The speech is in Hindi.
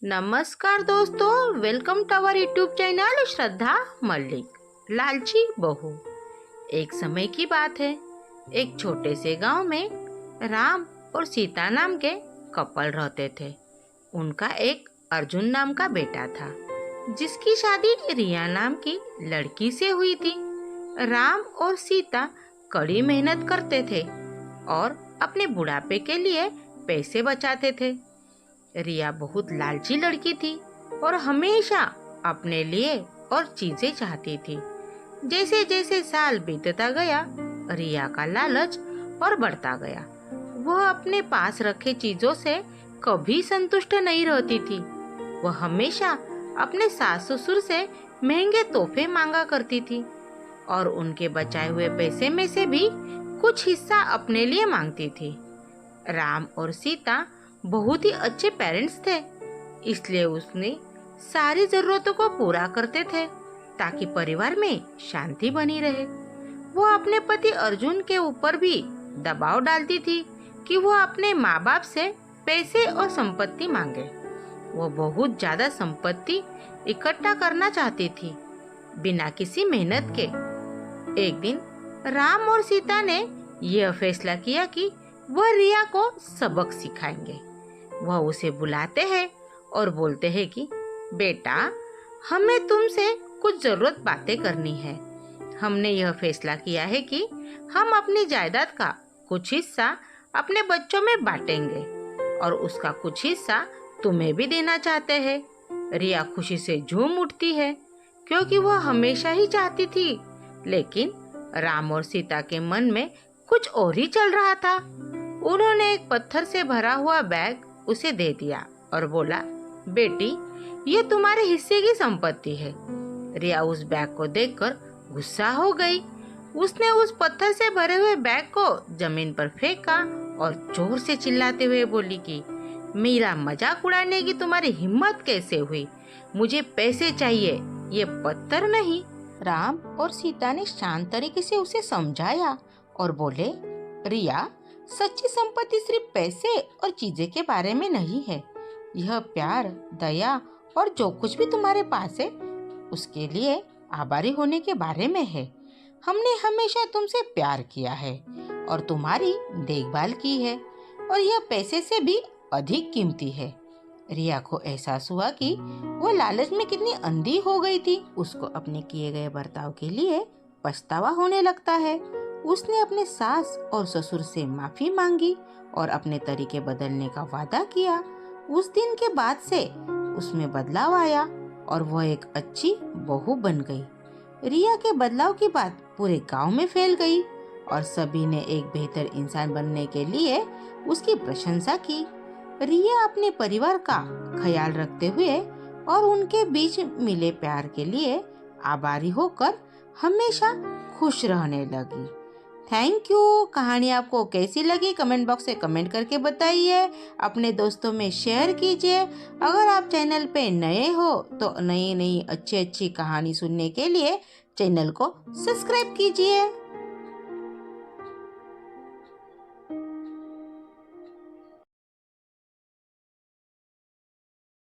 नमस्कार दोस्तों, welcome to our YouTube channel Shraddha Mallik. लालची बहू। एक समय की बात है, एक छोटे से गांव में राम और सीता नाम के कपल रहते थे। उनका एक अर्जुन नाम का बेटा था, जिसकी शादी रिया नाम की लड़की से हुई थी। राम और सीता कड़ी मेहनत करते थे और अपने बुढ़ापे के लिए पैसे बचाते थे। रिया बहुत लालची लड़की थी और हमेशा अपने लिए और चीजें चाहती थी। जैसे जैसे साल बीतता गया, रिया का लालच और बढ़ता गया। वह अपने पास रखे चीजों से कभी संतुष्ट नहीं रहती थी। वह हमेशा अपने सास ससुर से महंगे तोहफे मांगा करती थी और उनके बचाए हुए पैसे में से भी कुछ हिस्सा अपने लिए मांगती थी। राम और सीता बहुत ही अच्छे पेरेंट्स थे, इसलिए उसने सारी जरूरतों को पूरा करते थे ताकि परिवार में शांति बनी रहे। वो अपने पति अर्जुन के ऊपर भी दबाव डालती थी कि वो अपने माँ बाप से पैसे और संपत्ति मांगे। वो बहुत ज्यादा संपत्ति इकट्ठा करना चाहती थी बिना किसी मेहनत के। एक दिन राम और सीता ने यह फैसला किया कि वह रिया को सबक सिखाएंगे। वह उसे बुलाते हैं और बोलते हैं कि बेटा, हमें तुमसे कुछ जरूरत बातें करनी है। हमने यह फैसला किया है कि हम अपनी जायदाद का कुछ हिस्सा अपने बच्चों में बांटेंगे और उसका कुछ हिस्सा तुम्हें भी देना चाहते हैं। रिया खुशी से झूम उठती है क्योंकि वह हमेशा ही चाहती थी, लेकिन राम और सीता के मन में कुछ और ही चल रहा था। उन्होंने एक पत्थर से भरा हुआ बैग उसे दे दिया और बोला, बेटी, ये तुम्हारे हिस्से की संपत्ति है। रिया उस बैग को देखकर गुस्सा हो गई। उसने उस पत्थर से भरे हुए बैग को जमीन पर फेंका और जोर से चिल्लाते हुए बोली कि मेरा मजाक उड़ाने की तुम्हारी हिम्मत कैसे हुई? मुझे पैसे चाहिए, ये पत्थर नहीं। राम और सीता ने शांत तरीके से उसे समझाया और बोले, रिया, सच्ची संपत्ति सिर्फ पैसे और चीजें के बारे में नहीं है। यह प्यार, दया और जो कुछ भी तुम्हारे पास है उसके लिए आभारी होने के बारे में है। हमने हमेशा तुमसे प्यार किया है और तुम्हारी देखभाल की है और यह पैसे से भी अधिक कीमती है। रिया को एहसास हुआ कि वो लालच में कितनी अंधी हो गई थी। उसको अपने किए गए बर्ताव के लिए पछतावा होने लगता है। उसने अपने सास और ससुर से माफी मांगी और अपने तरीके बदलने का वादा किया। उस दिन के बाद से उसमें बदलाव आया और वह एक अच्छी बहू बन गई। रिया के बदलाव की बात पूरे गांव में फैल गई और सभी ने एक बेहतर इंसान बनने के लिए उसकी प्रशंसा की। रिया अपने परिवार का ख्याल रखते हुए और उनके बीच मिले प्यार के लिए आभारी होकर हमेशा खुश रहने लगी। Thank you. कहानी आपको कैसी लगी कमेंट बॉक्स में कमेंट करके बताइए। अपने दोस्तों में शेयर कीजिए। अगर आप चैनल पे नए हो तो नई नई अच्छी अच्छी कहानी सुनने के लिए चैनल को सब्सक्राइब कीजिए।